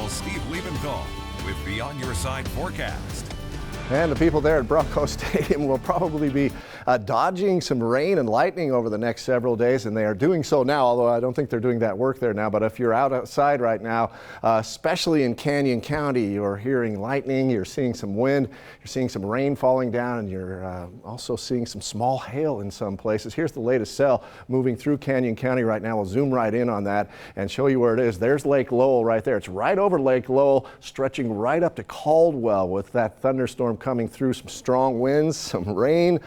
Meteorologist Steve Liebenthal with the On Your Side forecast. And the people there at Bronco Stadium will probably be dodging some rain and lightning over the next several days, and they are doing so now, although I don't think they're doing that work there now. But if you're outside right now, especially in Canyon County, you're hearing lightning, you're seeing some wind, you're seeing some rain falling down, and you're also seeing some small hail in some places. Here's the latest cell moving through Canyon County right now. We'll zoom right in on that and show you where it is. There's Lake Lowell right there. It's right over Lake Lowell, stretching right up to Caldwell with that thunderstorm coming through, some strong winds, some rain,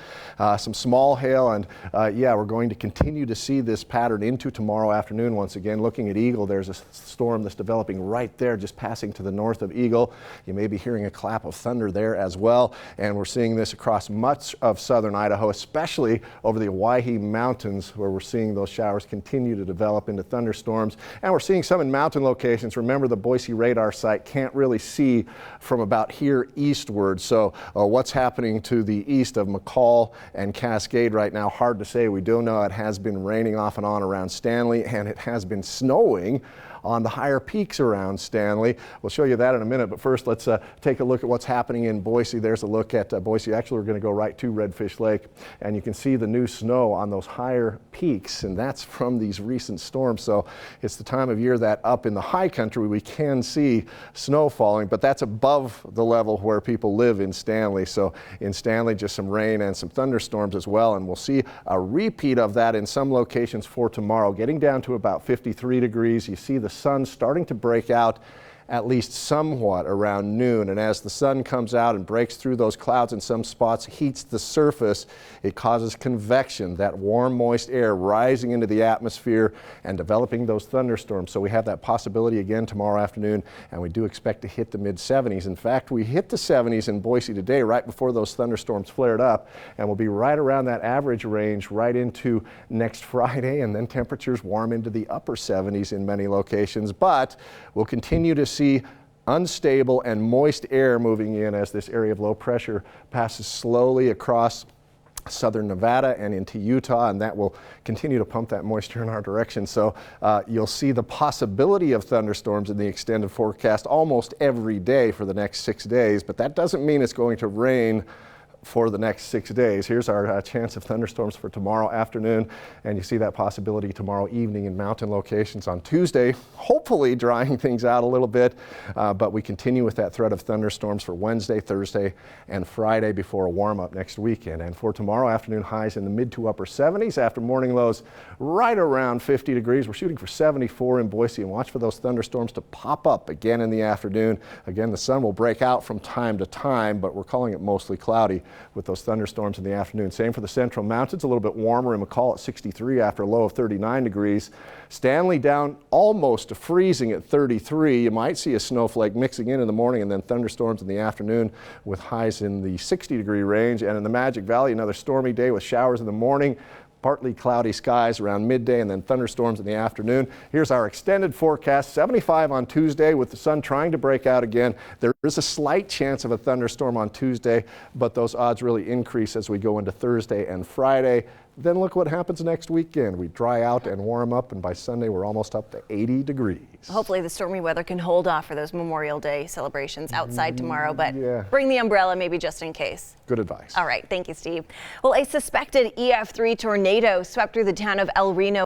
some small hail, and yeah, we're going to continue to see this pattern into tomorrow afternoon. Once again, looking at Eagle, there's a storm that's developing right there, just passing to the north of Eagle. You may be hearing a clap of thunder there as well, and we're seeing this across much of southern Idaho, especially over the Owyhee Mountains, where we're seeing those showers continue to develop into thunderstorms, and we're seeing some in mountain locations. Remember, the Boise radar site can't really see from about here eastward, so what's happening to the east of McCall and Cascade right now, hard to say. We do know it has been raining off and on around Stanley, and it has been snowing on the higher peaks around Stanley. We'll show you that in a minute, but first let's take a look at what's happening in Boise. There's a look at Boise. Actually, we're going to go right to Redfish Lake, and you can see the new snow on those higher peaks, and that's from these recent storms. So it's the time of year that up in the high country we can see snow falling, but that's above the level where people live in Stanley. So in Stanley, just some rain and some thunderstorms as well, and we'll see a repeat of that in some locations for tomorrow, getting down to about 53 degrees. You see the sun starting to break out at least somewhat around noon, and as the sun comes out and breaks through those clouds in some spots, heats the surface, it causes convection, that warm moist air rising into the atmosphere and developing those thunderstorms. So we have that possibility again tomorrow afternoon, and we do expect to hit the mid-70s. In fact, we hit the 70s in Boise today right before those thunderstorms flared up, and we'll be right around that average range right into next Friday, and then temperatures warm into the upper 70s in many locations. But we'll continue to see unstable and moist air moving in as this area of low pressure passes slowly across southern Nevada and into Utah, and that will continue to pump that moisture in our direction. So you'll see the possibility of thunderstorms in the extended forecast almost every day for the next 6 days, but that doesn't mean it's going to rain for the next 6 days. Here's our chance of thunderstorms for tomorrow afternoon, and you see that possibility tomorrow evening in mountain locations. On Tuesday, hopefully drying things out a little bit, but we continue with that threat of thunderstorms for Wednesday, Thursday, and Friday before a warm-up next weekend. And for tomorrow afternoon, highs in the mid to upper 70s after morning lows right around 50 degrees. We're shooting for 74 in Boise, and watch for those thunderstorms to pop up again in the afternoon. Again, the sun will break out from time to time, but we're calling it mostly cloudy with those thunderstorms in the afternoon. Same for the Central Mountains, a little bit warmer in McCall at 63 after a low of 39 degrees. Stanley down almost to freezing at 33. You might see a snowflake mixing in the morning, and then thunderstorms in the afternoon with highs in the 60-degree range. And in the Magic Valley, another stormy day with showers in the morning, partly cloudy skies around midday, and then thunderstorms in the afternoon. Here's our extended forecast. 75 on Tuesday with the sun trying to break out again. There is a slight chance of a thunderstorm on Tuesday, but those odds really increase as we go into Thursday and Friday. Then look what happens next weekend. We dry out and warm up, and by Sunday we're almost up to 80 degrees. Hopefully the stormy weather can hold off for those Memorial Day celebrations outside tomorrow, but yeah, bring the umbrella maybe just in case. Good advice. All right, thank you, Steve. Well, a suspected EF3 tornado swept through the town of El Reno